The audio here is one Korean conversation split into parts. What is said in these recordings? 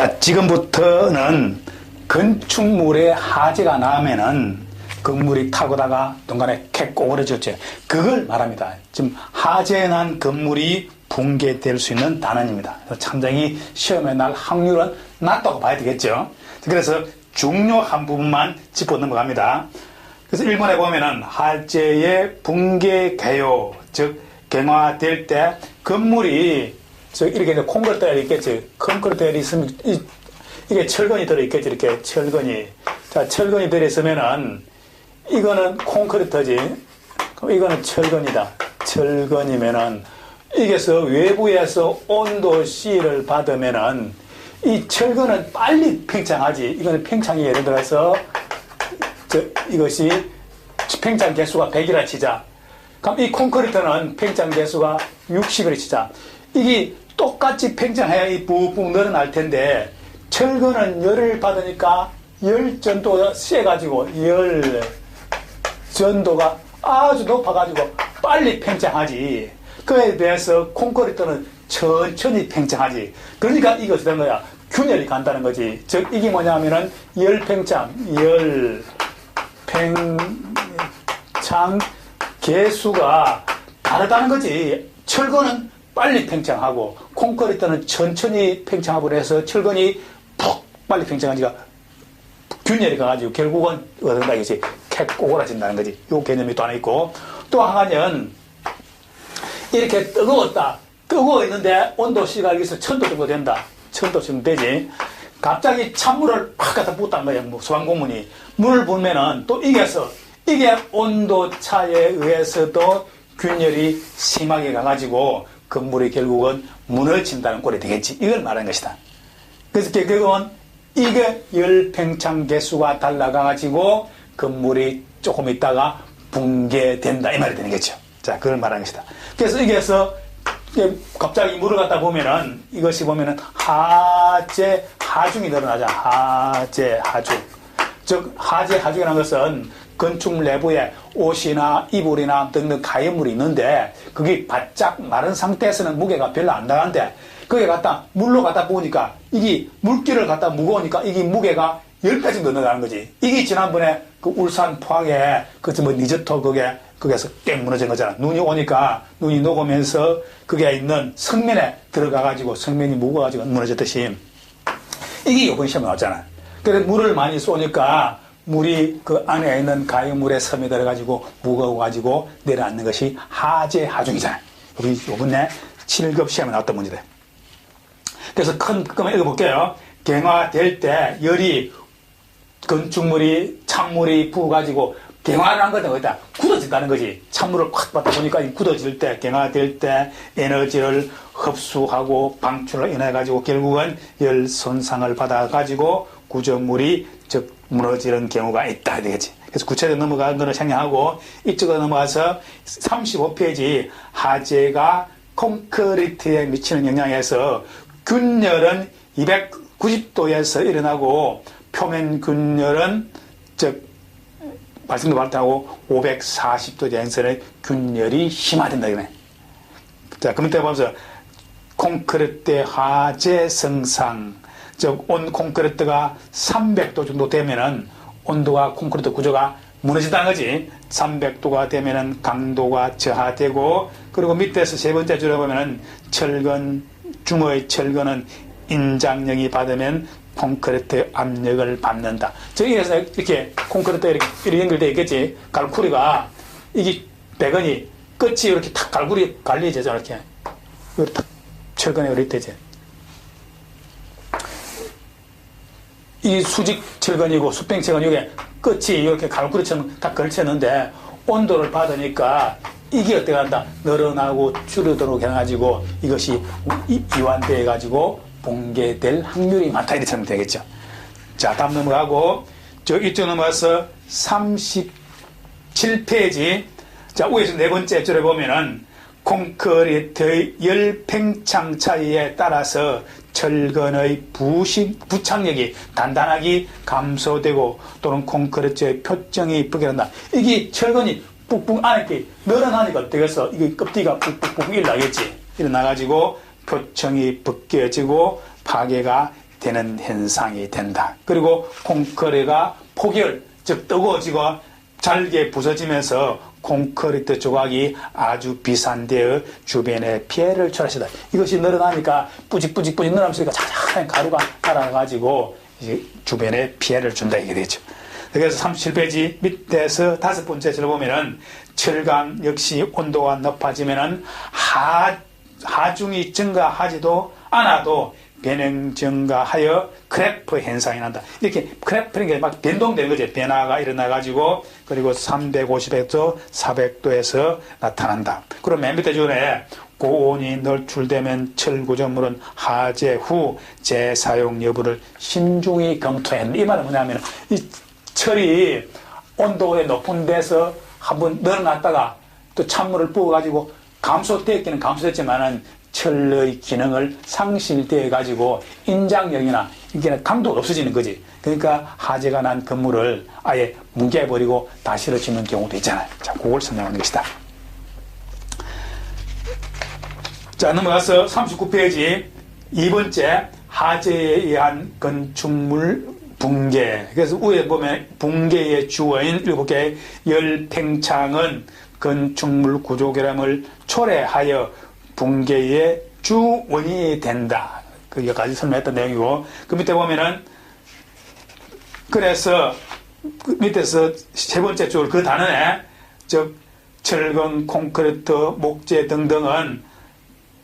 자, 지금부터는 건축물에 화재가 나면은 건물이 타고다가 중간에 캣 꼬그라졌죠. 그걸 말합니다. 지금 화재 난 건물이 붕괴될 수 있는 단원입니다. 상당히 시험에 날 확률은 낮다고 봐야 되겠죠. 그래서 중요한 부분만 짚고 넘어갑니다. 그래서 일본에 보면은 화재의 붕괴 개요, 즉 갱화될 때 건물이 이렇게 이제 콘크리트가 있겠지. 콘크리트가 있으면 이게 철근이 들어있겠지. 이렇게 철근이. 자, 철근이 들어있으면은 이거는 콘크리트지. 그럼 이거는 철근이다. 철근이면은 이게서 외부에서 온도 C를 받으면은 이 철근은 빨리 팽창하지. 이거는 팽창이 예를 들어서 이것이 팽창 개수가 100이라 치자. 그럼 이 콘크리트는 팽창 개수가 60이라 치자. 이게 똑같이 팽창해야 이 부분 늘어날 텐데 철근은 열을 받으니까 열 전도가 세가지고 열 전도가 아주 높아가지고 빨리 팽창하지. 그에 비해서 콘크리트는 천천히 팽창하지. 그러니까 이것이 된 거야. 균열이 간다는 거지. 즉 이게 뭐냐면은 열 팽창 개수가 다르다는 거지. 철근은 빨리 팽창하고 콘크리트는 천천히 팽창하고 해서 철근이 푹 빨리 팽창하니까 균열이 가가지고 결국은 어떤다 이것이 캣 꼬그라진다는 거지. 요 개념이 또 하나 있고, 또 하나는 이렇게 뜨거웠다. 뜨거워 있는데 온도 C가 여기서 1000도 정도 된다. 1000도 정도 되지. 갑자기 찬물을 팍 갖다 붓단 거야. 뭐 소방공문이 물을 부으면은 또 이게 온도 차에 의해서도 균열이 심하게 가가지고 건물이 결국은 무너진다는 꼴이 되겠지. 이걸 말하는 것이다. 그래서 결국은 이게 열 팽창 개수가 달라가가지고 건물이 조금 있다가 붕괴된다. 이 말이 되는 거죠. 자, 그걸 말하는 것이다. 그래서 이게서 갑자기 물을 갖다 보면은 이것이 보면은 화재 하중이 늘어나자. 화재 하중. 즉 화재 하중이라는 것은 건축물 내부에 옷이나 이불이나 등등 가연물이 있는데 그게 바짝 마른 상태에서는 무게가 별로 안 나가는데 거기에 갖다 물로 갖다 부으니까 이게 물기를 갖다 무거우니까 이게 무게가 10배 정도 늘어나는 거지. 이게 지난번에 그 울산 포항에 그저 뭐 리조트 거기에서 땡 무너진 거잖아. 눈이 오니까 눈이 녹으면서 거기에 있는 성면에 들어가가지고 성면이 무거워가지고 무너졌듯이 이게 이번 시험에 나왔잖아. 그래서 물을 많이 쏘니까 물이 그 안에 있는 가연물에 섬이 들어가지고 무거워가지고 내려앉는 것이 화재 하중이잖아. 우리 요번에 7급 시험에 나왔던 문제다. 그래서 큰 것만 읽어볼게요. 갱화될 때 열이 건축물이 찬물이 부어가지고 갱화를 한 거다. 거기다 굳어진다는 거지. 찬물을 콱 받다 보니까 굳어질 때, 갱화될 때 에너지를 흡수하고 방출을 인해가지고 결국은 열 손상을 받아가지고 구조물이 즉 무너지는 경우가 있다 되겠지. 그래서 구체적으로 넘어가는 거는 생략하고 이쪽으로 넘어가서 35페이지 화재가 콘크리트에 미치는 영향에서 균열은 290도에서 일어나고 표면 균열은 즉 말씀도 발달하고 540도 전선의 균열이 심화된다 이거네. 자, 그 밑에 보면서 콘크리트 화재 성상, 즉 온 콘크리트가 300도 정도 되면은 온도가 콘크리트 구조가 무너진다는 거지. 300도가 되면은 강도가 저하되고, 그리고 밑에서 세 번째 줄에 보면은 철근, 중의 철근은 인장력이 받으면 콘크리트 압력을 받는다. 저기에서 이렇게 콘크리트 이렇게 연결되어 있겠지. 갈고리가 이게 배건이 끝이 이렇게 탁 갈고리 갈리잖아. 이렇게 탁 철근에 이렇게 되지. 이 수직 철근이고 수평 철근 이게 끝이 이렇게 갈고리처럼 딱 걸쳤는데 온도를 받으니까 이게 어떻게 한다? 늘어나고 줄어들고 해가지고 이것이 이완돼 가지고 붕괴될 확률이 많다 이렇게 하면 되겠죠. 자, 다음 넘어가고 이쪽 넘어가서 37페이지. 자, 위에서 네 번째 줄에 보면은 콘크리트의 열 팽창 차이에 따라서 철근의 부착력이 단단하게 감소되고 또는 콘크리트의 표정이 벗겨난다. 이게 철근이 푹푹 안에 이렇게 늘어나니까 어떻겠어? 이게 껍데기가 푹푹푹 일어나겠지. 일어나가지고 표층이 벗겨지고 파괴가 되는 현상이 된다. 그리고 콘크리트가 폭열, 즉 뜨거워지고 잘게 부서지면서 콘크리트 조각이 아주 비산되어 주변에 피해를 초래한다. 이것이 늘어나니까 뿌직뿌직 늘어나면서 자잘한 가루가 날아가지고 이제 주변에 피해를 준다 이게 되죠. 그래서 37페이지 밑에서 5번째 줄 보면은 철강 역시 온도가 높아지면은 하중이 증가하지도 않아도 변형 증가하여 크래프 현상이 난다. 이렇게 크래프는 게 막 변동되는 거죠. 변화가 일어나가지고, 그리고 350에서 400도에서 나타난다. 그럼 맨 밑에 줄에 고온이 노출되면 철구조물은 하재 후 재사용 여부를 신중히 검토했는데, 이 말은 뭐냐면, 이 철이 온도에 높은 데서 한번 늘어났다가 또 찬물을 부어가지고 감소되었기는 감소됐지만은 철의 기능을 상실되어 가지고 인장력이나 이게 강도가 없어지는 거지. 그러니까 화재가 난 건물을 아예 뭉개버리고 다시로 짓는 경우도 있잖아요. 자, 그걸 설명하는 것이다. 자, 넘어가서 39페이지 2번째 화재에 의한 건축물 붕괴. 그래서 위에 보면 붕괴의 주어인 7개의 열팽창은 건축물 구조결함을 초래하여 붕괴의 주 원인이 된다. 그 여기까지 설명했던 내용이고, 그 밑에 보면은, 그래서, 그 밑에서 세 번째 줄, 그 단원에, 즉, 철근, 콘크리트, 목재 등등은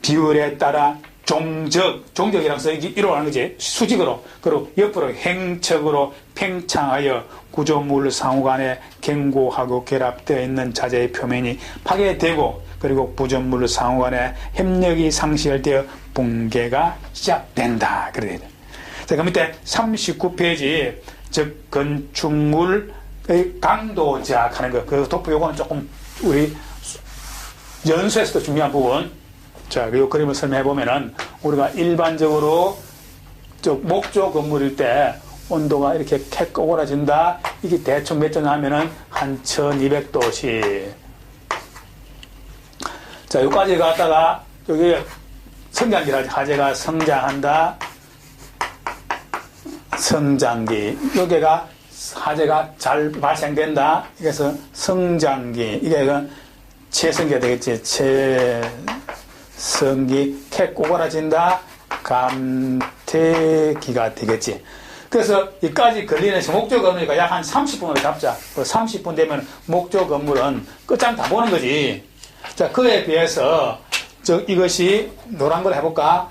비율에 따라 종적이라고 해서 이루어가는 거지. 수직으로, 그리고 옆으로 행척으로 팽창하여 구조물 상호간에 견고하고 결합되어 있는 자재의 표면이 파괴되고, 그리고 구조물 상호간에 협력이 상실되어 붕괴가 시작된다. 그래야 돼. 자, 그 밑에 39페이지, 즉, 건축물의 강도 제약하는 거. 그 독보 요거는 조금 우리 연수에서도 중요한 부분. 자, 이 그림을 설명해 보면은 우리가 일반적으로 목조 건물일 때 온도가 이렇게 캣 꼬그라진다. 이게 대충 몇 점 하면은 한 1200도씩. 자, 여기까지 갔다가 여기 성장기라 화재가 성장한다. 성장기. 여기가 화재가 잘 발생된다. 그래서 성장기. 이게 최성기가 되겠지. 최성기. 캣 꼬그라진다. 감퇴기가 되겠지. 그래서 이까지 걸리는 목조 건물이니까 약 한 30분으로 잡자. 30분 되면 목조 건물은 끝장 다 보는 거지. 자, 그에 비해서 이것이 노란 걸 해볼까?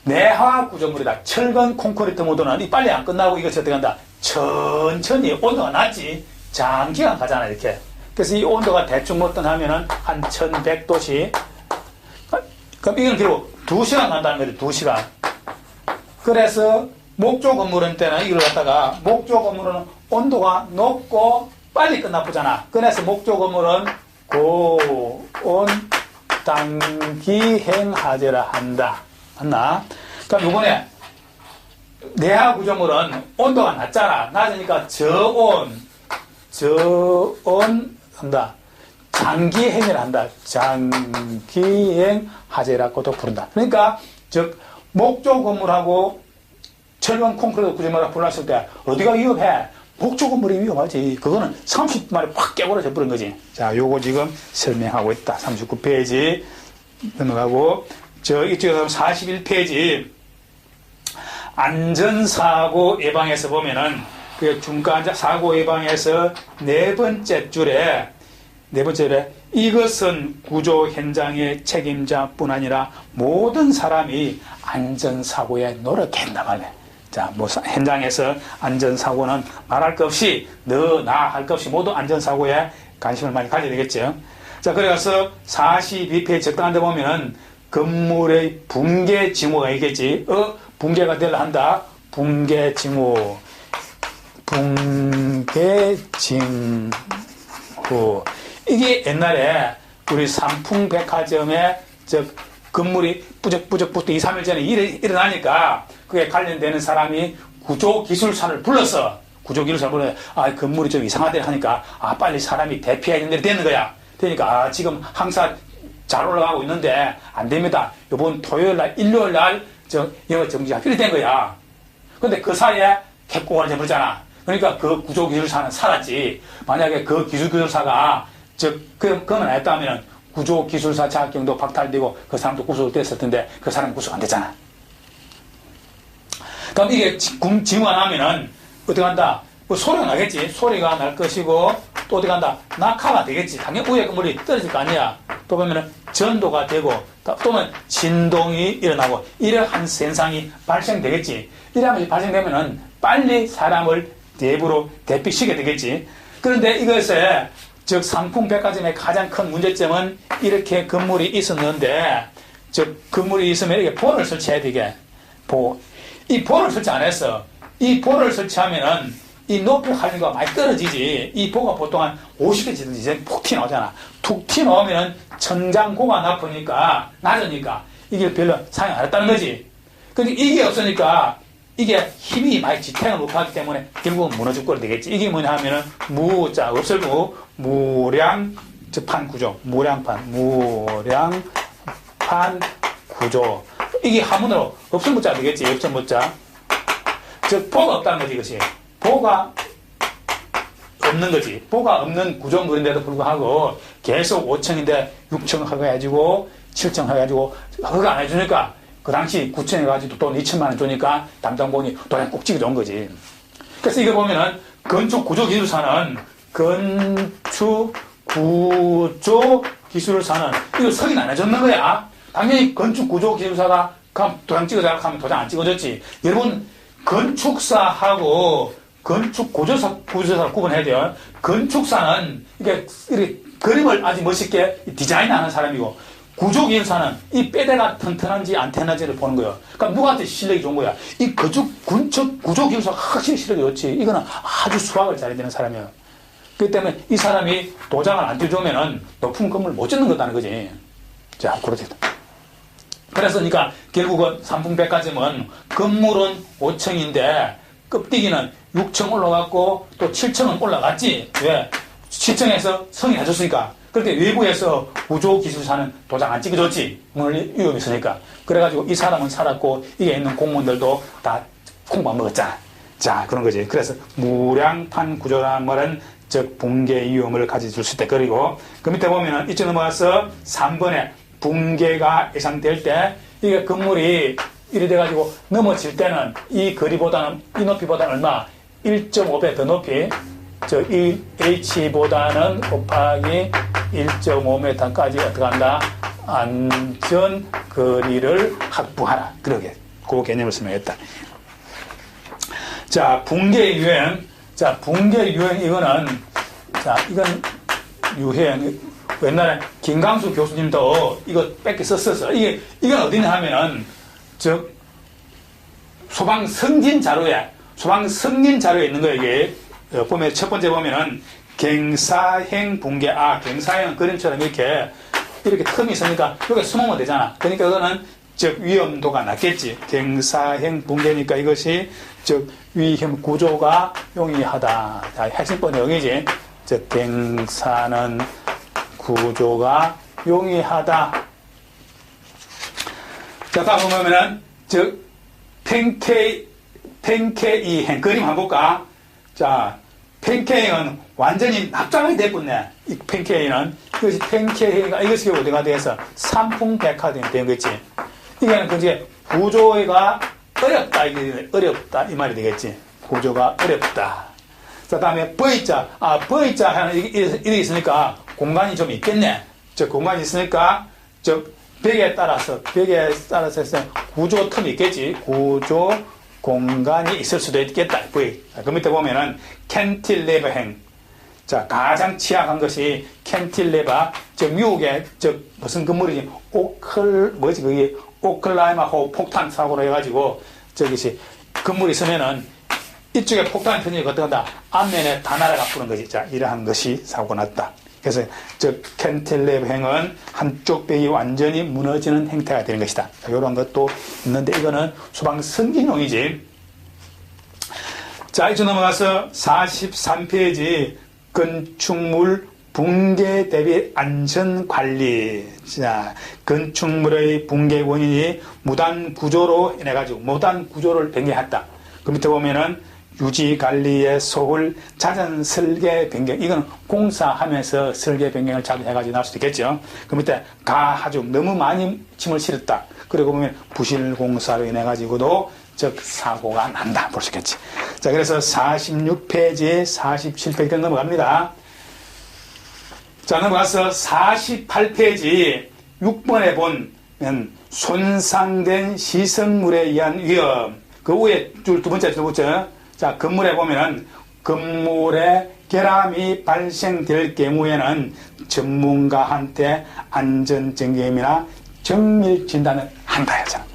내화학 구조물이다. 철근 콘크리트 모드는 빨리 안 끝나고 이것이 어떻게 한다? 천천히 온도가 낮지. 장기간 가잖아, 이렇게. 그래서 이 온도가 대충 어떤 하면은 한 1100도씩. 그럼 이건 결국 2시간 간다는 거지, 2시간. 그래서 목조 건물은 때는 이걸 갖다가 목조 건물은 온도가 높고 빨리 끝나보잖아. 그래서 목조 건물은 고온 단기행 화재라 한다. 맞나? 그럼 이번에 내화 구조물은 온도가 낮잖아. 낮으니까 저온 한다. 장기행을 한다. 장기행 화재라고도 부른다. 그러니까 즉 목조 건물하고 철근 콘크리트 구조물하고 불났을 때 어디가 위험해? 목조 건물이 위험하지. 그거는 30분 만에 확 깨버려져 버린 거지. 자, 요거 지금 설명하고 있다. 39페이지 넘어가고, 이쪽에 가면 41페이지 안전사고 예방에서 보면은 그 중간 사고 예방에서 네 번째 줄에 이것은 구조 현장의 책임자뿐 아니라 모든 사람이 안전사고에 노력한다 말이야. 자, 현장에서 안전사고는 말할 것 없이, 나 할 것 없이 모두 안전사고에 관심을 많이 가져야 되겠죠. 자, 그래서 42페이지 적당한 데 보면은 건물의 붕괴 징후가 있겠지. 붕괴가 되려 한다. 붕괴 징후. 이게 옛날에 우리 삼풍백화점에 건물이 뿌적뿌적 2, 3일 전에 일어나니까 그게 관련되는 사람이 구조기술사를 불러서 건물이 좀 이상하다 하니까 빨리 사람이 대피해야 되는 되는 거야. 그러니까 지금 항상 잘 올라가고 있는데 안 됩니다. 이번 토요일 날, 일요일 날 영업 정지가 이렇게 된 거야. 근데 그 사이에 캡고가 돼버렸잖아. 그러니까 그 구조기술사는 살았지. 만약에 그 기술사가, 그만 했다면 구조기술사 자격증도 박탈되고 그 사람도 구속됐을 텐데 그 사람은 구속 안 됐잖아. 그럼 이게 징후하면은 어떻게 한다? 뭐 소리가 나겠지. 소리가 날 것이고 또 어떻게 한다? 낙하가 되겠지. 당연히 위에 건물이 떨어질 거 아니야. 또 보면은 전도가 되고 또는 진동이 일어나고 이러한 현상이 발생되겠지. 이러한 것이 발생되면은 빨리 사람을 내부로 대피시게 되겠지. 그런데 이것에 즉 상품백화점의 가장 큰 문제점은 이렇게 건물이 있었는데 즉 건물이 있으면 이렇게 볼을 설치해야 되게. 이 볼을 설치 안 했어. 이 볼을 설치하면은 이 높이 할리가 많이 떨어지지. 이 보가 보통 한 50cm 이제 푹 튀어나오잖아. 툭 튀어나오면 천장고가 낮으니까 이게 별로 사용 안 했다는 거지. 근데 이게 없으니까 이게 힘이 많이 지탱을 못하기 때문에 결국은 무너질 꼴이 되겠지. 이게 뭐냐 하면은 무자 없을고 무량판 구조. 무량판 구조. 이게 한문으로 없을무자 되겠지. 없을무자. 즉 보가 없다는 거지 이것이. 보가 없는 거지. 보가 없는 구조물인데도 불구하고 계속 5층인데 6층 허가해주고 7층 허가해주고 허가 안 해주니까 그 당시 9층 해가지고 돈 2천만 원 주니까 담당본이 돈에 꼭 찍어준 거지. 그래서 이거 보면은 건축구조기술사는 건축구조기술사는 이거 석인 안 해줬는 거야. 당연히 건축구조기술사가 그럼 도장 찍어달라고 하면 도장 안 찍어줬지. 여러분 건축사하고 구조사를 구분해야 돼요. 건축사는 이게 그림을 아주 멋있게 디자인하는 사람이고 구조기술사는 이 뼈대가 튼튼한지 안 튼튼한지를 보는 거예요. 그러니까 누구한테 실력이 좋은 거야. 이 구조기술사가 확실히 실력이 좋지. 이거는 아주 수학을 잘해야 되는 사람이에요. 그렇기 때문에 이 사람이 도장을 안 띄워주면은 높은 건물 못 짓는 거다는 거지. 자, 그렇게. 그래서 그러니까 결국은 삼풍백화점은 건물은 5층인데 껍데기는 6층 올라갔고 또 7층은 올라갔지. 왜? 7층에서 성이 해줬으니까. 그런데 외부에서 구조기술사는 도장 안 찍어줬지. 문을 위험이 있으니까. 그래가지고 이 사람은 살았고 이게 있는 공무원들도 다 콩밥 먹었잖아. 자, 그런 거지. 그래서 무량판 구조라는 말은 즉 붕괴 위험을 가져줄 수 있다. 그리고 그 밑에 보면은 이쪽 넘어가서 3번에 붕괴가 예상될 때 이게 건물이 이래 돼가지고 넘어질 때는 이 거리보다는 이 높이보다는 얼마? 1.5배 더 높이 이 H보다는 곱하기 1.5m까지 어떻게 한다? 안전 거리를 확보하라. 그러게 그 개념을 설명했다. 자, 붕괴 유행. 자, 붕괴 유행 이거는 이건 유행. 옛날에 김강수 교수님도 이거 뺏겨 썼었어. 이건 어디냐 하면은, 소방 승진 자료에 있는 거예요, 이게. 보면, 첫 번째 보면은, 갱사행 붕괴. 갱사행은 그림처럼 이렇게 틈이 있으니까, 여기 숨으면 되잖아. 그러니까 이거는, 위험도가 낮겠지. 갱사행 붕괴니까 이것이, 위험 구조가 용이하다. 자, 핵심번이 여기지. 갱사는, 구조가 용이하다. 자, 다음 보면은, 팬케이행, 그림 한번 볼까? 자, 팬케이행은 완전히 납작하게 됐군네. 이 팬케이는. 이것이 팬케이행가, 이것이 어디가 돼서 삼풍백화점이 된 거지. 이게는 그게 구조가 어렵다, 이 말이 되겠지. 구조가 어렵다. 자, 다음에 V자. V자 하는 이렇게 있으니까 공간이 좀 있겠네. 공간이 있으니까, 벽에 따라서 해서 구조 틈이 있겠지. 구조 공간이 있을 수도 있겠다. V. 그 밑에 보면은 캔틸레버행. 자, 가장 취약한 것이 캔틸레버. 미국의, 무슨 건물이지? 오클라호마 폭탄 사고로 해가지고, 건물이 있으면은, 이쪽에 폭탄이 터지니까 어떻게 한다? 앞면에 다 날아가 부는 거지. 자, 이러한 것이 사고가 났다. 그래서, 캔틸레버행은 한쪽 벽이 완전히 무너지는 형태가 되는 것이다. 자, 이런 것도 있는데, 이거는 소방 승진용이지. 자, 이쪽 넘어가서 43페이지, 건축물 붕괴 대비 안전관리. 자, 건축물의 붕괴 원인이 무단 구조로 인해가지고, 무단 구조를 변경했다. 그 밑에 보면은 유지 관리의 소홀, 잦은 설계 변경. 이건 공사하면서 설계 변경을 자주 해가지고 나올 수도 있겠죠. 그 밑에 가하중, 너무 많이 짐을 실었다. 그리고 보면 부실 공사로 인해 가지고도 즉 사고가 난다. 볼 수 있겠지. 자, 그래서 46페이지, 47페이지 넘어갑니다. 자, 넘어가서 48페이지 6번에 보면 손상된 시설물에 의한 위험. 그 위에 두 번째. 자, 건물에 보면은 건물에 결함이 발생될 경우에는 전문가한테 안전점검이나 정밀진단을 한다 했잖아.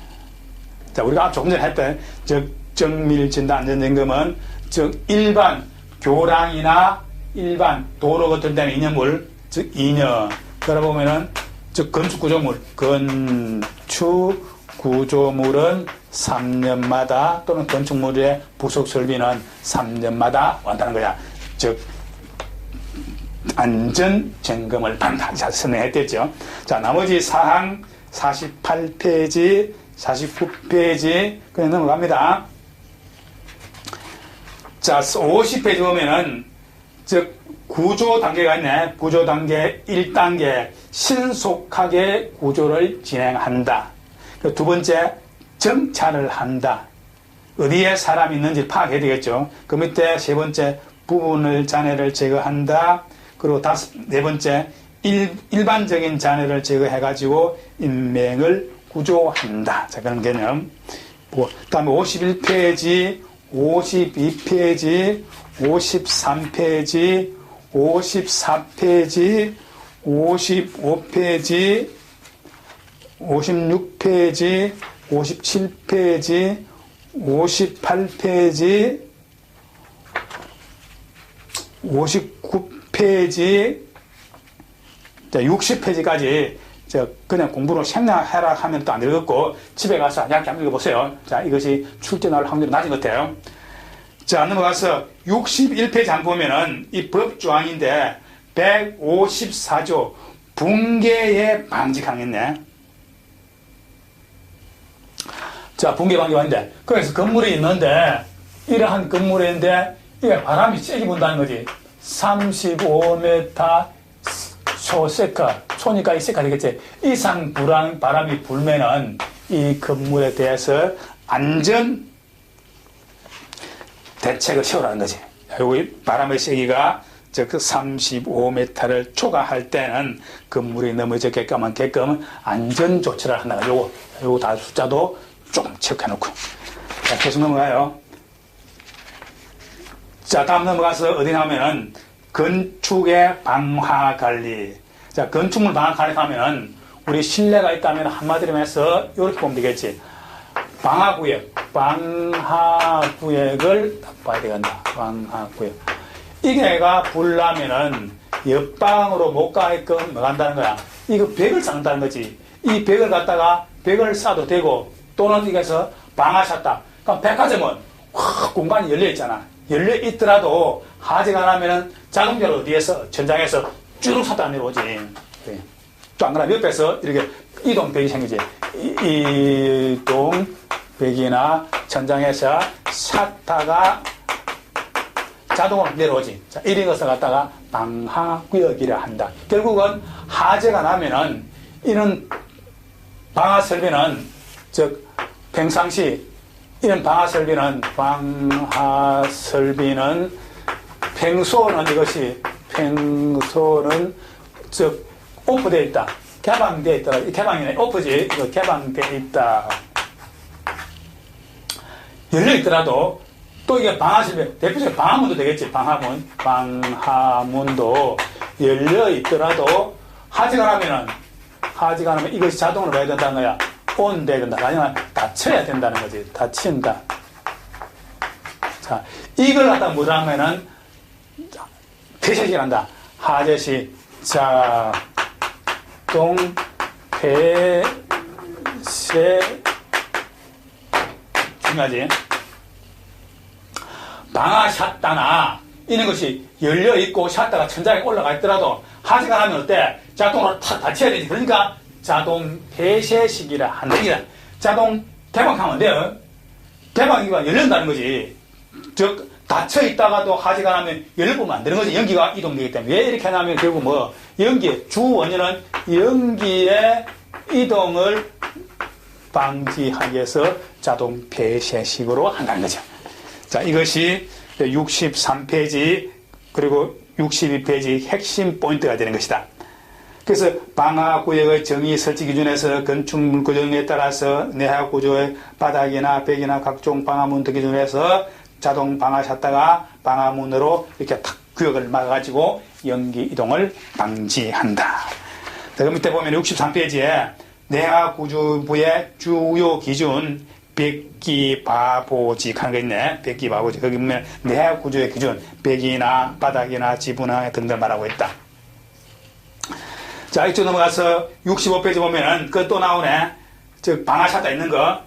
자, 우리가 조금 전에 했던 즉 정밀진단 안전점검은 즉 일반 교량이나 일반 도로 같은 데는 인여물, 즉 인여. 그러다 보면은 즉 건축구조물은 3년마다 또는 건축물의 부속 설비는 3년마다 한다는 거야. 즉 안전 점검을 받는다. 자, 설명했겠죠. 자, 나머지 사항 48페이지, 49페이지 그냥 넘어갑니다. 자, 50페이지 보면은 즉 구조 단계가 있네. 구조 단계 1단계 신속하게 구조를 진행한다. 두 번째 정찰을 한다. 어디에 사람이 있는지 파악해야 되겠죠. 그 밑에 세 번째 부분을 잔해를 제거한다. 그리고 네 번째 일반적인 잔해를 제거해가지고 인명을 구조한다. 자, 그런 개념. 그 다음에 51페이지, 52페이지, 53페이지, 54페이지, 55페이지, 56페이지, 57페이지, 58페이지, 59페이지, 60페이지까지 그냥 공부로 생략해라 하면 또 안 읽었고 집에 가서 약 한번 읽어보세요. 자, 이것이 출제 나올 확률이 낮은 것 같아요. 자, 넘어가서 61페이지 한번 보면은 이 법조항인데 154조 붕괴의 방지 강했네. 자, 붕괴 방지인데 그래서 건물이 있는데 이러한 건물인데 이게 바람이 세게 분다는 거지. 35m 초세카, 초니까 이 세카 되겠지. 이상 바람이 불면은 이 건물에 대해서 안전 대책을 세우라는 거지. 여기 바람의 세기가 즉 35m를 초과할 때는 건물이 넘어졌게끔 안전 조치를 한다. 요거 다 숫자도 조금 체크해놓고. 자, 계속 넘어가요. 자, 다음 넘어가서 어디 나오면은 건축의 방화 관리. 자, 건축물 방화 관리 하면은 우리 실내가 있다면 한마디로 해서 이렇게 보면 되겠지. 방화구역을 봐야 되겠다. 방화구역. 이게가 불나면은 옆방으로 못 가게끔 뭐 한다는 거야. 이거 벽을 쌓는다는 거지. 이 벽을 갖다가 벽을 쌓아도 되고 또는 이게서 방화샷다. 그럼 백화점은 공간이 열려 있잖아. 열려 있더라도 하지가 나면은 자동차로 어디에서 천장에서 쭉 샀다 내려오지. 또 안 그러면 옆에서 이렇게 이동벽이 생기지. 이동벽이나 천장에서 샀다가 자동으로 내려오지. 자, 이런 것을 갖다가 방화구역이라 한다. 결국은 화재가 나면은 이런 방화 설비는 즉 평상시 이런 방화 설비는 평소는 즉 오프되어 있다. 개방되어 있다. 개방이 오프지. 이거 개방되어 있다. 열려 있더라도 또 이게 방화 설비 대표적인 방화문도 되겠지. 방화문도 열려 있더라도 화재가 나면 이것이 자동으로 해야 된다는 거야. 온 돼야 된다. 아니면 닫혀야 된다는 거지. 닫힌다. 자, 이걸 갖다 뭐라 하면은 폐쇄시한다. 하재시 자동 폐쇄 중요하지. 방화 샷다나 이런 것이 열려 있고 샷다가 천장에 올라가 있더라도 하재가 나면 어때? 자동으로 탁 닫혀야 되지. 그러니까 자동 폐쇄식이라 한다. 자동 개방하면 돼요. 개방기가 열린다는 거지. 즉, 닫혀 있다가도 하지가 나면 열려보면 안 되는 거지. 연기가 이동되기 때문에. 왜 이렇게 하냐면 결국 뭐, 연기의 주 원인은 연기의 이동을 방지하기 위해서 자동 폐쇄식으로 한다는 거죠. 자, 이것이 63페이지, 그리고 62페이지 핵심 포인트가 되는 것이다. 그래서 방화구역의 정의 설치 기준에서 건축물 구조에 따라서 내화 구조의 바닥이나 벽이나 각종 방화문 등 기준으로 해서 자동 방화 샷다가 방화문으로 이렇게 탁 구역을 막아가지고 연기 이동을 방지한다. 자, 그 밑에 보면 63페이지에 내화 구조부의 주요 기준 백기바보직 하는 거 있네. 백기바보직. 거기 보면 내화 구조의 기준 벽이나 바닥이나 지붕이나 등등 말하고 있다. 자, 이쪽 넘어가서 65페이지 보면은 그거 또 나오네. 즉 방화 샷다 있는 거.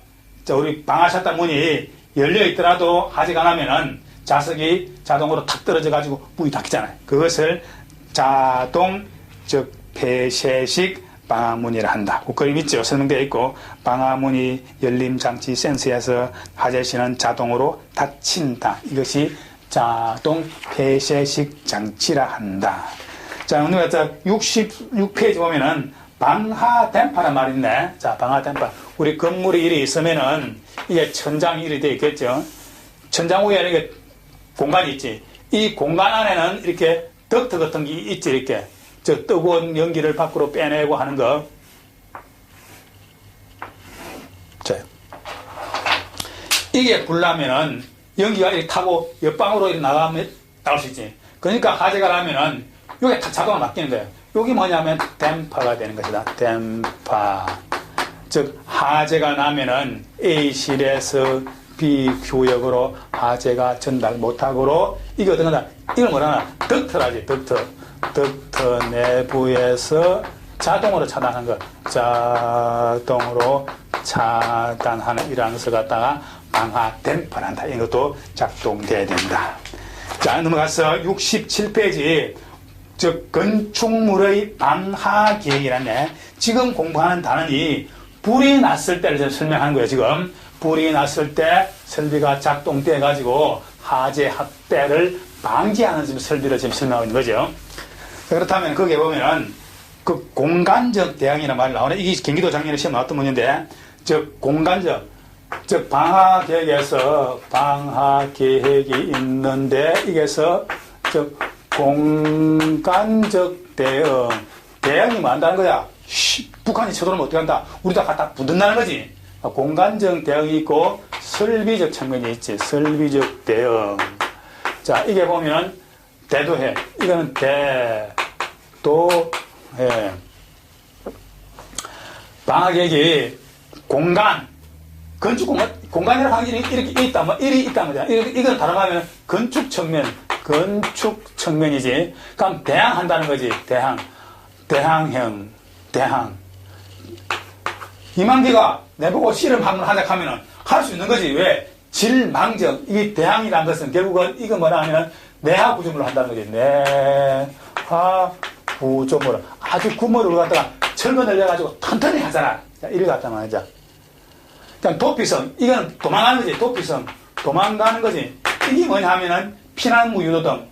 자, 우리 방화 샷다 문이 열려 있더라도 하지가 않으면은 자석이 자동으로 탁 떨어져 가지고 문이 닫히잖아요. 그것을 자동 즉 폐쇄식 방화문이라 한다. 그 그림 있죠. 설명되어 있고 방화문이 열림 장치 센서에서 하재시는 자동으로 닫힌다. 이것이 자동 폐쇄식 장치라 한다. 자, 오늘 66페이지 보면은 방화댐파란 말이 있네. 자, 방화댐파. 우리 건물이 일이 있으면은 이게 천장이 일이 되어 있겠죠. 천장 위에 이렇게 공간이 있지. 이 공간 안에는 이렇게 덕트 같은 게 있지, 이렇게. 저 뜨거운 연기를 밖으로 빼내고 하는 거. 자, 이게 불나면은 연기가 이렇게 타고 옆방으로 이렇게 나갈 수 있지. 그러니까 화재가 나면은 요게 다 자동으로 바뀌는 거예요. 요게 뭐냐면 댐퍼가 되는 것이다. 댐퍼. 즉 화재가 나면은 A실에서 B구역으로 화재가 전달 못하고로 이게 어떤 거다. 이걸 뭐라나 덕트라지. 덕트 내부에서 자동으로 차단하는 거. 자동으로 차단하는 이러한 것을 갖다가 방화 댐퍼를 한다. 이런 것도 작동돼야 된다. 자, 넘어가서 67페이지. 즉 건축물의 방화 계획이라네. 지금 공부하는 단원이 불이 났을 때를 설명하는 거예요. 지금 불이 났을 때 설비가 작동돼 가지고 화재 확대를 방지하는 지금 설비를 지금 설명하고 있는 거죠. 그렇다면 거기에 보면은 그 공간적 대응이라는 말이 나오네. 이게 경기도 작년에 시험 나왔던 문제인데, 즉 공간적, 즉 방화 계획에서 방화 계획이 있는데 이게서 즉 공간적 대응, 대응이 뭐 한다는 거야? 북한이 쳐들어오면 어떻게 한다? 우리 다 갖다 붙는다는 거지. 공간적 대응이 있고 설비적 측면이 있지. 설비적 대응. 자, 이게 보면 대도해. 이거는 대도해. 방화계획이 공간, 건축 공간이라고 하는 게 이렇게 있다, 뭐, 일이 있다는 거잖아. 이건 다르게 하면 건축 측면이지. 그럼 대항한다는 거지. 대항형. 이만기가 내보고 실험 한번 하자 하면은 할 수 있는 거지. 왜? 질망적. 이 대항이라는 것은 결국은 이거 뭐라 하면 내하 구조물을 한다는 거지. 내하 구조물. 아주 구멍을 갖다가 철거 늘려가지고 튼튼히 하잖아. 자, 이를 갖다 말이자. 그냥 도피성. 이건 도망가는 거지. 도피성. 도망가는 거지. 이게 뭐냐 하면은 피난구 유도등.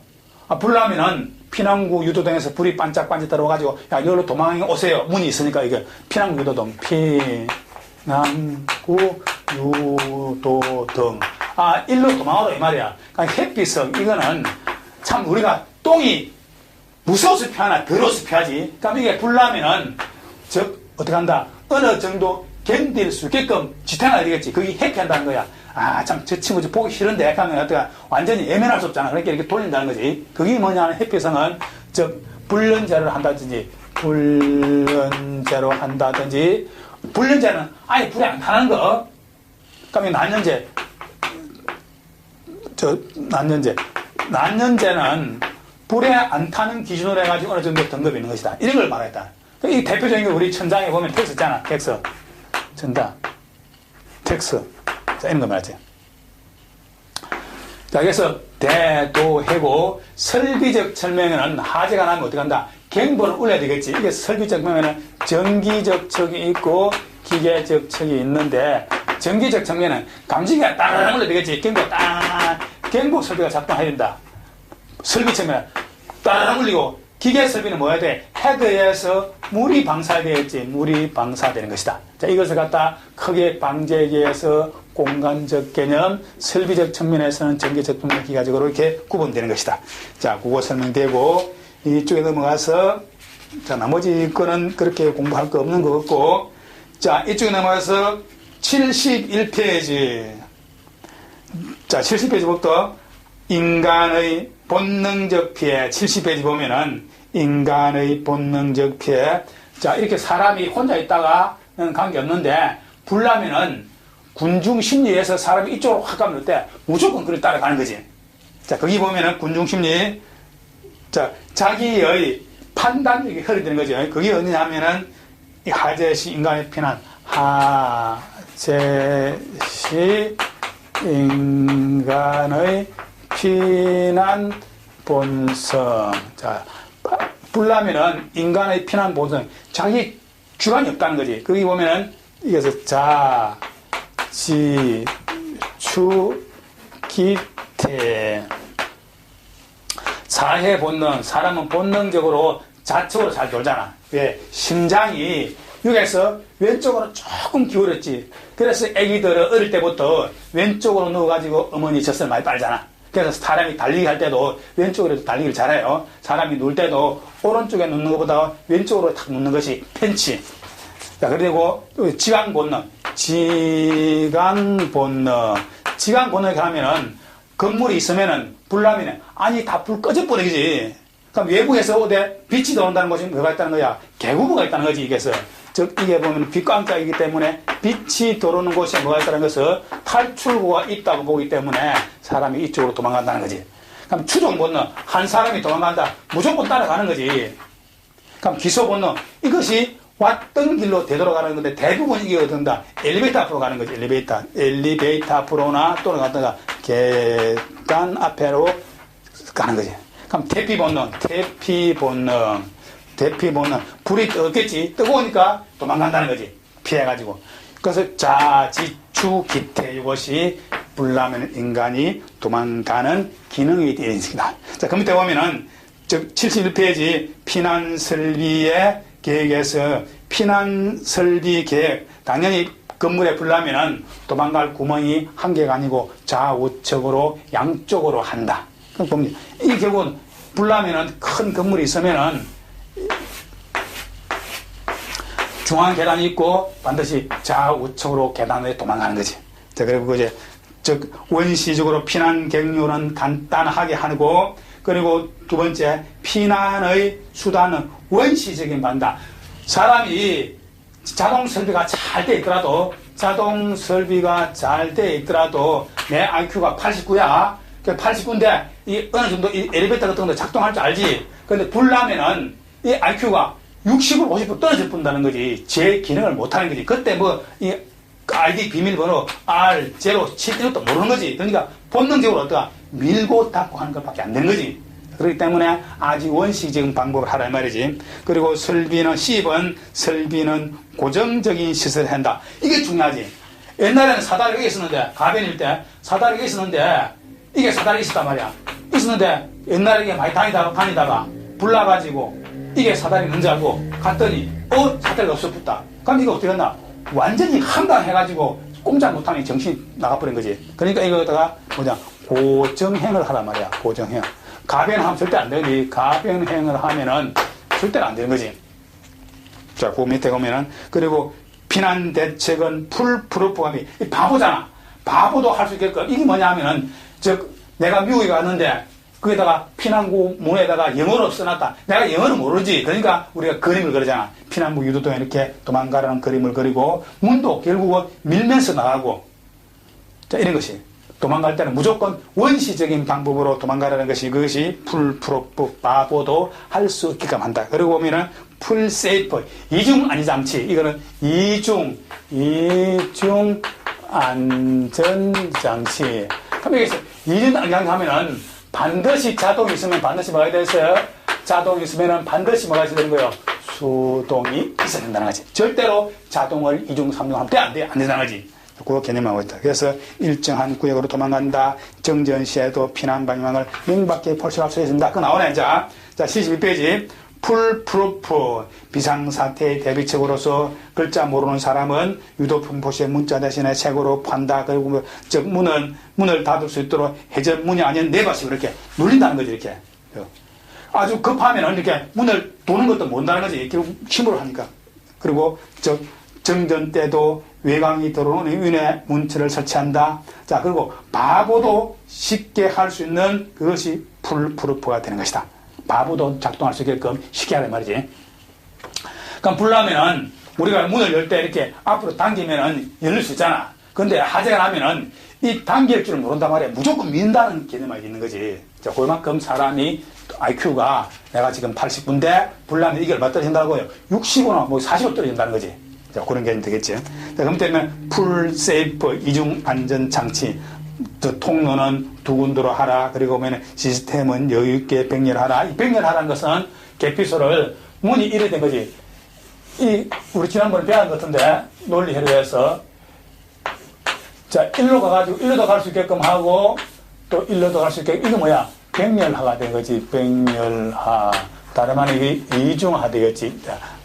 불 나면은 피난구 유도등에서 불이 반짝반짝 들어가지고 야, 여기로 도망이 오세요. 문이 있으니까 이게 피난구 유도등. 피난구 유도등. 일로 도망오라 이 말이야. 그러니까 햇빛성. 이거는 참 우리가 똥이 무서워서 피하나 더러워서 피하지. 그러니까 이게 불 나면은 즉 어떻게 한다. 어느 정도 견딜 수 있게끔 지탱해야 되겠지. 그게 회피한다는 거야. 참, 저 친구 보기 싫은데, 하면 어떡해. 완전히 예면할 수 없잖아. 그러니까 이렇게 돌린다는 거지. 그게 뭐냐 하면 회피성은, 즉, 불련제를 한다든지, 불련제는 아예 불에 안 타는 거. 그러면 난연제는 불에 안 타는 기준으로 해가지고 어느 정도 등급이 있는 것이다. 이런 걸 말하겠다. 이 대표적인 게 우리 천장에 보면 텍스 있잖아. 텍스. 천장. 텍스. 자, 이런 거 말하지. 자, 그래서 대도해고 설비적 설명에는 화재가 나면 어떻게 한다? 경보를 울려야 되겠지. 이게 설비적 설명에는 전기적 척이 있고 기계적 척이 있는데 전기적 측면은 감지기가 따르릉 울려되겠지. 경고 설비가 작동해야 된다. 설비 측면은 따르릉 울리고, 기계 설비는 뭐야 돼? 헤드에서 물이 방사되겠지. 물이 방사되는 것이다. 자, 이것을 갖다 크게 방지하기 위해서 공간적 개념, 설비적 측면에서는 전기적 측면, 기가적으로 이렇게 구분되는 것이다. 자, 그거 설명되고, 이쪽에 넘어가서, 자, 나머지 거는 그렇게 공부할 거 없는 것 같고, 자, 이쪽에 넘어가서 71페이지. 자, 70페이지부터 인간의 본능적 피해, 70페이지 보면은 인간의 본능적 피해. 자, 이렇게 사람이 혼자 있다가는 관계없는데, 불나면은 군중 심리에서 사람이 이쪽으로 확 가면 어때? 무조건 그를 따라가는 거지. 자, 거기 보면은 군중 심리. 자, 자기의 판단력이 흐려지는 거죠. 그게 어디냐 하면은, 이 하제시 인간의 피난. 하제시 인간의 피난 본성. 자, 불나면은 인간의 피난 본성. 자기 주관이 없다는 거지. 거기 보면은, 이게서 자, 지, 추, 기, 태. 사해 본능. 사람은 본능적으로 좌측으로 잘 돌잖아. 왜? 심장이 여기에서 왼쪽으로 조금 기울었지. 그래서 애기들은 어릴 때부터 왼쪽으로 누워가지고 어머니 젖을 많이 빨잖아. 그래서 사람이 달리기 할 때도 왼쪽으로 달리기를 잘해요. 사람이 누울 때도 오른쪽에 눕는 것보다 왼쪽으로 탁 눕는 것이 팬치. 자, 그리고 지각 본능. 지각 본능. 지각 본능이 하면은 건물이 있으면은 불나면은 아니 다 불 꺼져 버리지. 그럼 외부에서 어디 빛이 들어온다는 것이 뭐가 있다는 거야? 개구부가 있다는 거지, 이게서. 즉, 이게 보면 빛광자이기 때문에 빛이 들어오는 곳에 뭐가 있다는 것은 탈출구가 있다고 보기 때문에 사람이 이쪽으로 도망간다는 거지. 그럼 추종 본능, 한 사람이 도망간다. 무조건 따라가는 거지. 그럼 기소 본능, 이것이 왔던 길로 되돌아가는 건데 대부분 이게 어떤다? 엘리베이터 앞으로 가는 거지, 엘리베이터. 엘리베이터 앞으로나 또는 갔다가 계단 앞으로 가는 거지. 그럼 대피 본능, 대피 본능. 불이 뜨겠지. 뜨거우니까 도망간다는 거지. 피해가지고. 그래서 자지추 기태 이것이 불나면 인간이 도망가는 기능이 되어 있습니다. 자, 그 밑에 보면은 71페이지 피난 설비의 계획에서 피난 설비 계획. 당연히 건물에 불나면은 도망갈 구멍이 한 개가 아니고 좌우측으로 양쪽으로 한다. 그럼 봅니다. 이게 결국은 불나면은 큰 건물이 있으면은 중앙 계단이 있고 반드시 좌우측으로 계단에 도망가는 거지. 자, 그리고 이제 즉 원시적으로 피난 경로는 간단하게 하고, 그리고 두 번째 피난의 수단은 원시적인 반다. 사람이 자동 설비가 잘 돼 있더라도 내 IQ가 89야. 89인데 이 어느 정도 이 엘리베이터 같은 거 작동할 줄 알지. 그런데 불나면은 이 IQ가 60으로 50% 떨어져 본다는 거지. 제 기능을 못하는 거지. 그때 뭐 이 아이디 비밀번호 R0 7 이것도 모르는 거지. 그러니까 본능적으로 어떠한 밀고 닫고 하는 것밖에 안 되는 거지. 그렇기 때문에 아주 원시적인 방법을 하라 이 말이지. 그리고 설비는 고정적인 시설을 한다. 이게 중요하지. 옛날에는 사다리가 여기 있었는데, 가변일 때 사다리가 여기 있었는데, 이게 사다리 있었단 말이야. 있었는데 옛날에 이게 많이 다니다가 불나가지고 이게 사다리 는지 알고 갔더니 사다리가 없어붙다. 그럼 이거 어떻게 했나? 완전히 한강해가지고 꼼짝 못하니 정신이 나가버린 거지. 그러니까 이거다가 고정행을 하란 말이야. 고정행. 가변하면 절대 안 되지. 가변행을 하면은 절대로 안 되는 거지. 자, 그 밑에 보면은, 그리고 피난 대책은 풀프루프감이 바보잖아. 바보도 할 수 있게끔. 이게 뭐냐 하면은, 즉 내가 미국에 갔는데 거기다가 피난구 문에다가 영어로 써놨다. 내가 영어를 모르지. 그러니까 우리가 그림을 그리잖아. 피난구 유도도에 이렇게 도망가라는 그림을 그리고, 문도 결국은 밀면서 나가고. 자, 이런 것이. 도망갈 때는 무조건 원시적인 방법으로 도망가라는 것이, 그것이 풀프로프 바보도 할 수 있게끔 한다. 그리고 보면은 풀세이프, 이중 안전장치. 이거는 이중 안전장치. 그럼 여기서 이중 안전장치 하면은 반드시 자동이 있으면 반드시 뭐가 되어요? 자동이 있으면은 반드시 뭐가 있어야 되는 거예요? 수동이 있어야 된다는 거지. 절대로 자동을 이중, 삼중 하면 안 돼. 안 된다는 거지. 그 개념하고 있다. 그래서 일정한 구역으로 도망간다. 정전 시에도 피난 방향을 명백하게 표시할 수 있습니다. 그거 나오네. 자, 72페이지. 풀프루프 비상사태의 대비책으로서 글자 모르는 사람은 유도품 표시의 문자 대신에 책으로 판다. 그리고 즉 문을 닫을 수 있도록 회전문이 아닌 네바씩 이렇게 눌린다는 거지. 이렇게 아주 급하면 이렇게 문을 도는 것도 못한다는 거지. 결국 힘으로 하니까. 그리고 즉 정전 때도 외곽이 들어오는 위에 문틀을 설치한다. 자, 그리고 바보도 쉽게 할 수 있는 그것이 풀프루프가 되는 것이다. 바보도 작동할 수 있게끔 쉽게 하란 말이지. 그럼 불나면은 우리가 문을 열 때 이렇게 앞으로 당기면은 열릴 수 있잖아. 근데 화재가 나면은 이 당길 줄을 모른단 말이야. 무조건 민다는 개념이 있는 거지. 자, 그만큼 사람이 IQ가 내가 지금 80인데 불나면 이게 얼마 떨어진다고요? 60이나 뭐 40이 떨어진다는 거지. 자, 그런 개념이 되겠지. 자, 그럼 때문에 풀 세이프 이중 안전 장치. 통로는 두 군데로 하라. 그리고 보면 시스템은 여유있게 병렬하라. 이 병렬하라는 것은 개피소를 문이 이래 된 거지. 우리 지난번에 배운 것 같은데 논리회로 해서 자, 일로 가가지고 일로도 갈 수 있게끔 하고 또 일로도 갈 수 있게끔 이거 뭐야? 병렬화가 된 거지. 병렬화. 다름 아니게 이중화 되겠지.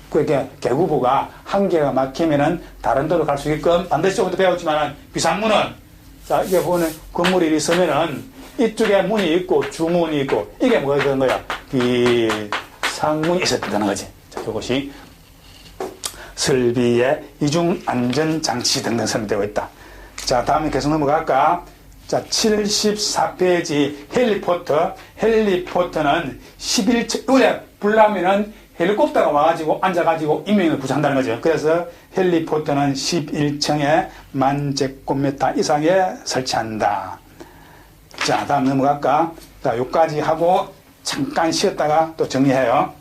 그러니까 개구부가 한 개가 막히면은 다른 데로 갈 수 있게끔 반드시 조금 더 배웠지만 비상문은 자, 이게 보면 건물이 있으면은 이쪽에 문이 있고 주문이 있고 이게 뭐가 되는 거야? 비상문이 있어야 된다는 거지. 자, 이것이 설비의 이중 안전 장치 등등 설명되어 있다. 자, 다음에 계속 넘어갈까? 자, 74페이지 헬리포터. 헬리포터는 11층, 원래 불나면은 헬리콥터가 와가지고 앉아가지고 인명을 구조한다는 거죠. 그래서 헬리포터는 11층에 10,000제곱미터 이상에 설치한다. 자, 다음 넘어갈까? 자, 여기까지 하고 잠깐 쉬었다가 또 정리해요.